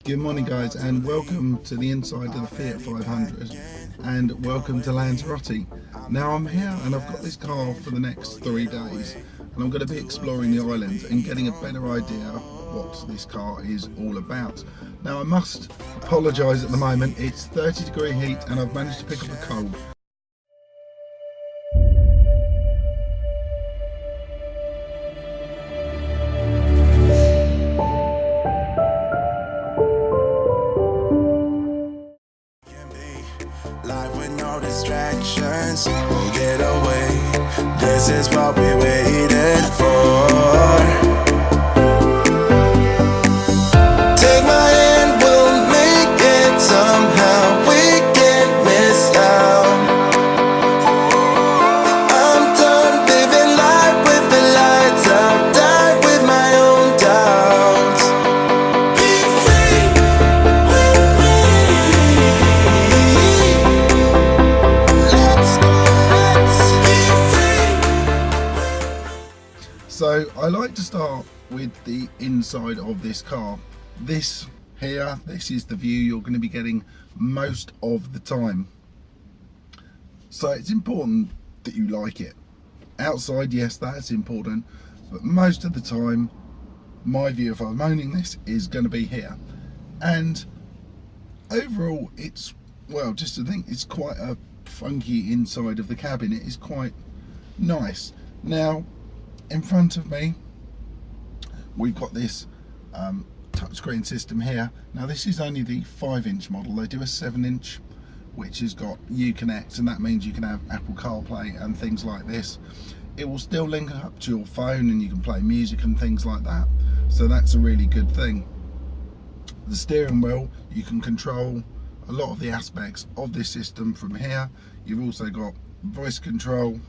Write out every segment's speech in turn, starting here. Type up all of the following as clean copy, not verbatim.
Good morning guys, and welcome to the inside of the Fiat 500 and welcome to Lanzarote. Now I'm here and I've got this car for the next 3 days and I'm going to be exploring the island and getting a better idea what this car is all about. Now I must apologise at the moment, it's 30-degree heat and I've managed to pick up a cold. We'll get away. This is what we waited for. Take my hand, we'll make it somehow. We can't miss out. I'm done living life with the lights out. Die with my own doubts. Be free with me. So I like to start with the inside of this car. This is the view you're going to be getting most of the time. So it's important that you like it. Outside, yes, that's important, but most of the time, my view if I'm owning this is going to be here. And overall, it's, well, just to think, it's quite a funky inside of the cabin. It is quite nice. Now, in front of me we've got this touchscreen system here. Now this is only the 5-inch model. They do a 7-inch which has got Uconnect, and that means you can have Apple CarPlay and things like this. It will still link up to your phone and you can play music and things like that, so that's a really good thing. The steering wheel, you can control a lot of the aspects of this system from here. You've also got voice control.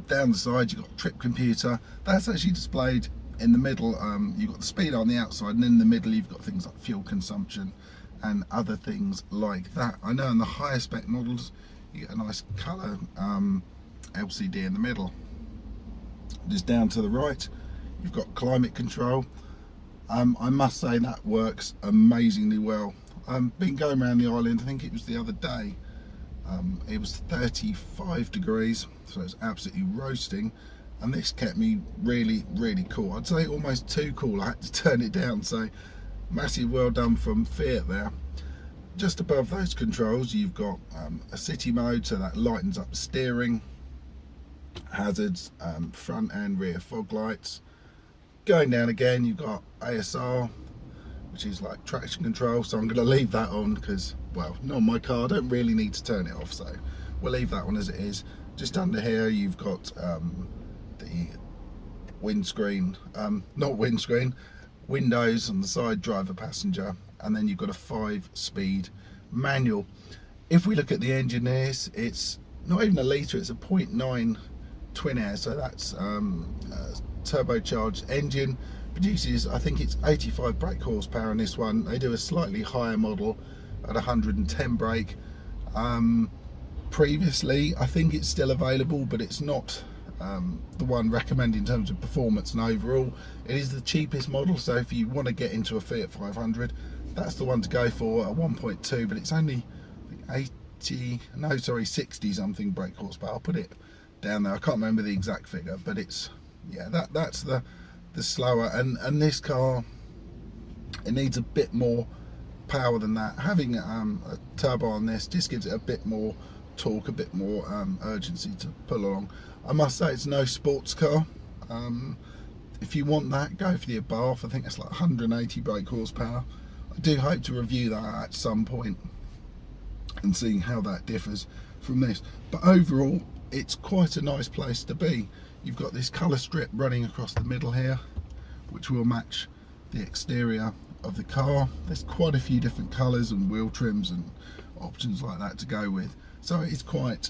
Down the side you've got trip computer. That's actually displayed in the middle. You've got the speed on the outside, and in the middle you've got things like fuel consumption and other things like that. I know in the higher spec models you get a nice colour LCD in the middle. Just down to the right you've got climate control. I must say that works amazingly well. I've been going around the island, I think it was the other day. It was 35 degrees, so it's absolutely roasting, and this kept me really cool. I'd say almost too cool. I had to turn it down, so massive well done from Fiat there. Just above those controls you've got a city mode, so that lightens up steering, hazards, front and rear fog lights. Going down again you've got ASR, which is like traction control, so I'm going to leave that on because, well, not my car, I don't really need to turn it off, so we'll leave that one as it is. Just under here you've got the windscreen, not windscreen, windows on the side, driver, passenger, and then you've got a 5-speed manual. If we look at the engine here, it's not even a litre, it's a 0.9 TwinAir, so that's a turbocharged engine. Produces, I think it's 85 brake horsepower in this one. They do a slightly higher model at 110 brake. Previously, I think it's still available, but it's not the one recommended in terms of performance and overall. It is the cheapest model, so if you want to get into a Fiat 500, that's the one to go for at 1.2, but it's only 60 something brake horsepower. I'll put it down there, I can't remember the exact figure, but it's, yeah, that's the slower, and this car, it needs a bit more power than that. Having a turbo on this just gives it a bit more torque, a bit more urgency to pull along. I must say it's no sports car. If you want that, go for the Abarth. I think it's like 180 brake horsepower. I do hope to review that at some point and see how that differs from this, but overall it's quite a nice place to be. You've got this colour strip running across the middle here, which will match the exterior of the car. There's quite a few different colours and wheel trims and options like that to go with, so it's quite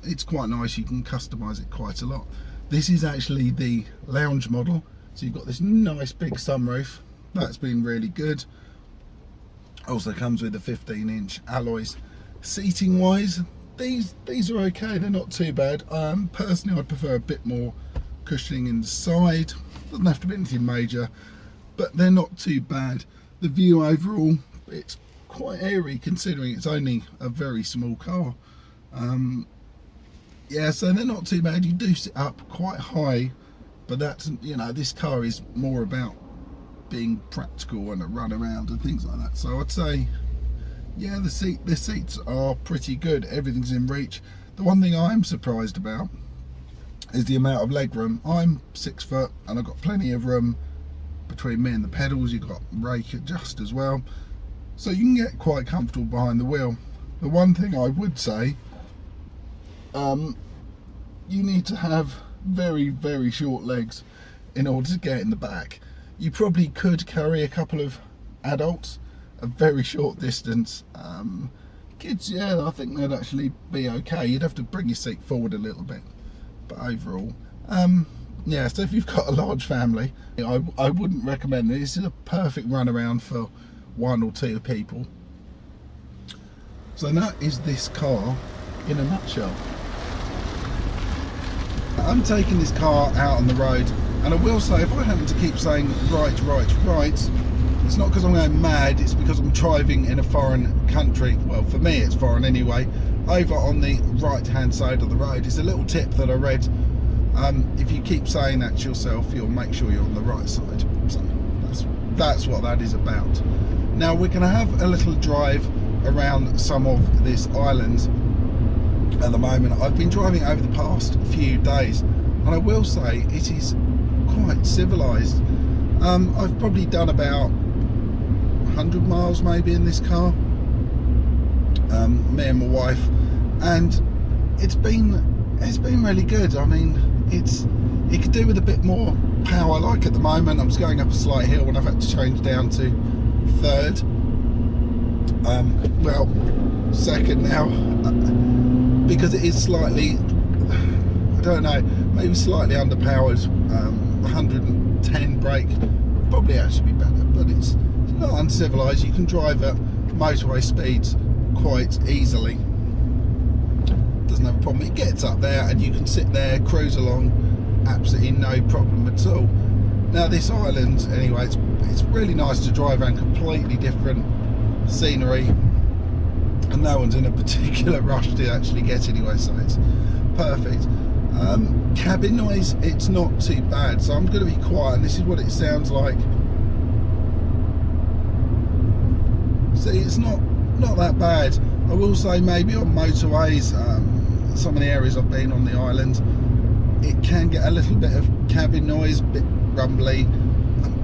nice. You can customise it quite a lot. This is actually the lounge model, so you've got this nice big sunroof. That's been really good. Also comes with the 15-inch alloys. Seating wise, these are okay, they're not too bad. Personally, I'd prefer a bit more cushioning inside. Doesn't have to be anything major. but they're not too bad. The view overall, it's quite airy considering it's only a very small car. Yeah, so they're not too bad. You do sit up quite high, but that's, you know, this car is more about being practical and a run around and things like that. So I'd say, yeah, the seats are pretty good. Everything's in reach. The one thing I'm surprised about is the amount of leg room. I'm 6 foot and I've got plenty of room between me and the pedals. You've got brake adjust as well, so you can get quite comfortable behind the wheel. The one thing I would say, you need to have very, very short legs in order to get in the back. You probably could carry a couple of adults a very short distance. Kids, yeah, I think they'd actually be okay. You'd have to bring your seat forward a little bit, but overall, yeah, so if you've got a large family, I wouldn't recommend it. This is a perfect run around for 1 or 2 people. So that is this car in a nutshell. I'm taking this car out on the road, and I will say, if I happen to keep saying right, right, right, it's not because I'm going mad, it's because I'm driving in a foreign country. Well, for me it's foreign anyway. Over on the right hand side of the road. It's a little tip that I read. If you keep saying that to yourself, you'll make sure you're on the right side. So that's what that is about. Now we're going to have a little drive around some of this island. At the moment, I've been driving over the past few days, and I will say it is quite civilized. I've probably done about 100 miles maybe in this car, me and my wife, and it's been really good. I mean, it could do with a bit more power. Like at the moment, I'm just going up a slight hill and I've had to change down to 3rd, well, 2nd now, because it is slightly, I don't know, maybe slightly underpowered. 110 brake probably actually be better, but it's not uncivilized. You can drive at motorway speeds quite easily. Doesn't have a problem. It gets up there and you can sit there, cruise along, absolutely no problem at all. Now this island, anyway, it's really nice to drive around, completely different scenery, and no one's in a particular rush to actually get anywhere, so it's perfect. Cabin noise, it's not too bad, so I'm going to be quiet, and this is what it sounds like. See, it's not that bad. I will say maybe on motorways, some of the areas I've been on the island, it can get a little bit of cabin noise, a bit rumbly,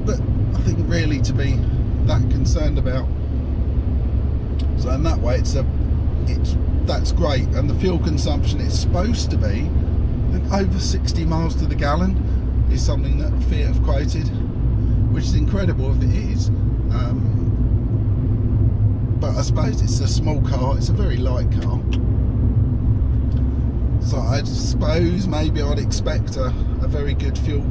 but nothing really to be that concerned about. So in that way, that's great. And the fuel consumption is supposed to be, I think, over 60 miles to the gallon is something that Fiat have quoted, which is incredible if it is. But I suppose it's a small car, it's a very light car. So I suppose maybe I'd expect a very good fuel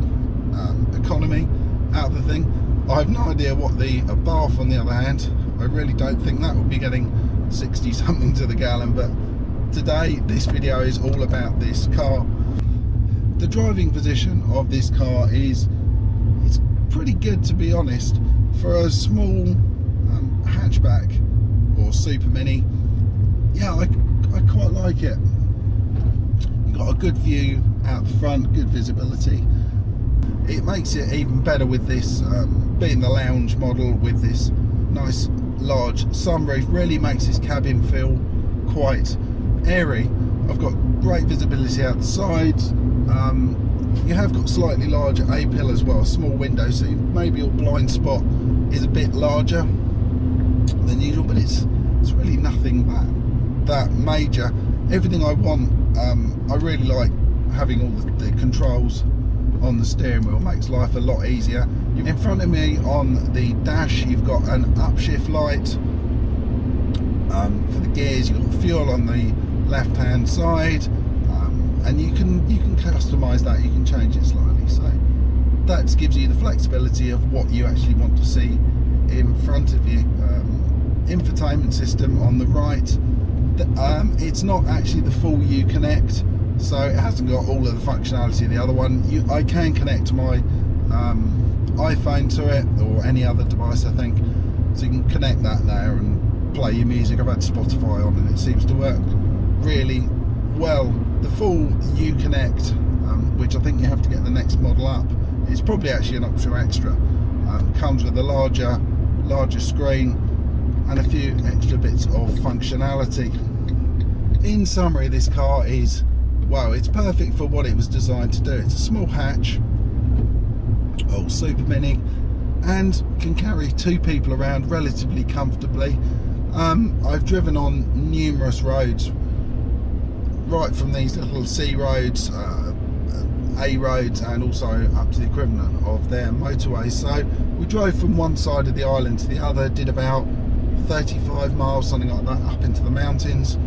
economy out of the thing. I have no idea what a Bath, on the other hand, I really don't think that will be getting 60 something to the gallon, but today this video is all about this car. The driving position of this car it's pretty good, to be honest, for a small hatchback or super mini. Yeah, I quite like it. You've got a good view out the front, good visibility. It makes it even better with this being the lounge model, with this nice large sunroof. Really makes this cabin feel quite airy. I've got great visibility out the sides. You have got slightly larger A-pill as well, small window, so maybe your blind spot is a bit larger than usual, but it's really nothing that major. Everything I want. I really like having all the controls on the steering wheel. It makes life a lot easier. In front of me on the dash, you've got an upshift light for the gears. You've got fuel on the left hand side, and you can customize that. You can change it slightly, so that gives you the flexibility of what you actually want to see in front of you. Infotainment system on the right. It's not actually the full Uconnect, so it hasn't got all of the functionality of the other one. I can connect my iPhone to it, or any other device, I think. So you can connect that there and play your music. I've had Spotify on and it seems to work really well. The full Uconnect, which I think you have to get the next model up, it's probably actually an optional extra. Comes with a larger screen and a few extra bits of functionality. In summary, this car is, well, it's perfect for what it was designed to do. It's a small hatch, super mini, and can carry 2 people around relatively comfortably. I've driven on numerous roads, right from these little C roads, A roads, and also up to the equivalent of their motorways. So we drove from one side of the island to the other, did about 35 miles, something like that, up into the mountains,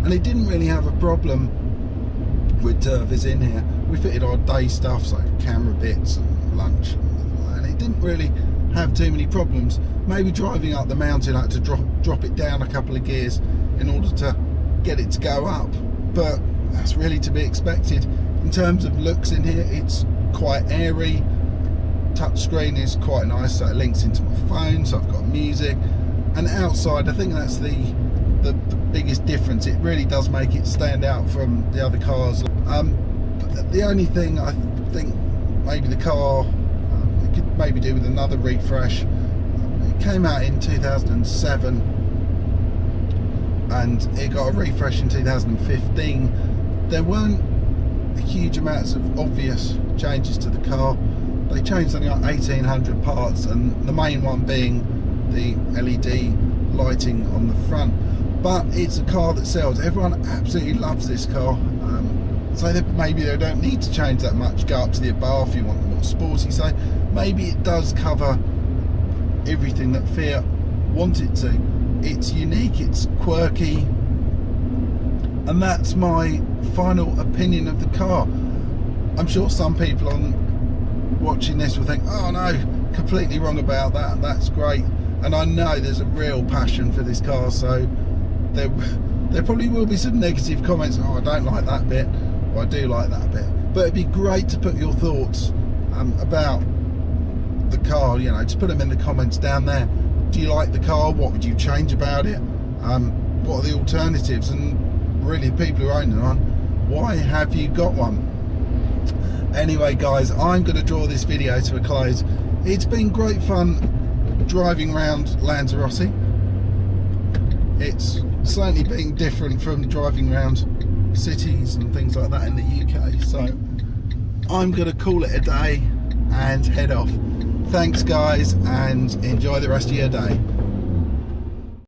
and it didn't really have a problem with turfers in here. We fitted our day stuff, so camera bits and lunch, and it didn't really have too many problems. Maybe driving up the mountain, I had to drop it down a couple of gears in order to get it to go up, but that's really to be expected. In terms of looks in here, it's quite airy. Touchscreen is quite nice, so it links into my phone, so I've got music. And outside, I think that's the biggest difference. It really does make it stand out from the other cars. The only thing I think maybe the car it could maybe do with another refresh. It came out in 2007 and it got a refresh in 2015. There weren't huge amounts of obvious changes to the car. They changed something like 1,800 parts, and the main one being the LED lighting on the front. But it's a car that sells. Everyone absolutely loves this car, so maybe they don't need to change that much. Go up to the bar if you want the more sporty side. Maybe it does cover everything that Fiat want it to. It's unique, it's quirky, and that's my final opinion of the car. I'm sure some people on watching this will think, oh no, completely wrong about that, that's great. And I know there's a real passion for this car, so there probably will be some negative comments. Oh, I don't like that bit, or I do like that bit. But it'd be great to put your thoughts about the car, you know, just put them in the comments down there. Do you like the car? What would you change about it? What are the alternatives? And really, people who own one, why have you got one? Anyway guys, I'm going to draw this video to a close. It's been great fun driving around Lanzarote. It's certainly been different from driving around cities and things like that in the UK, so I'm going to call it a day and head off. Thanks guys, and enjoy the rest of your day.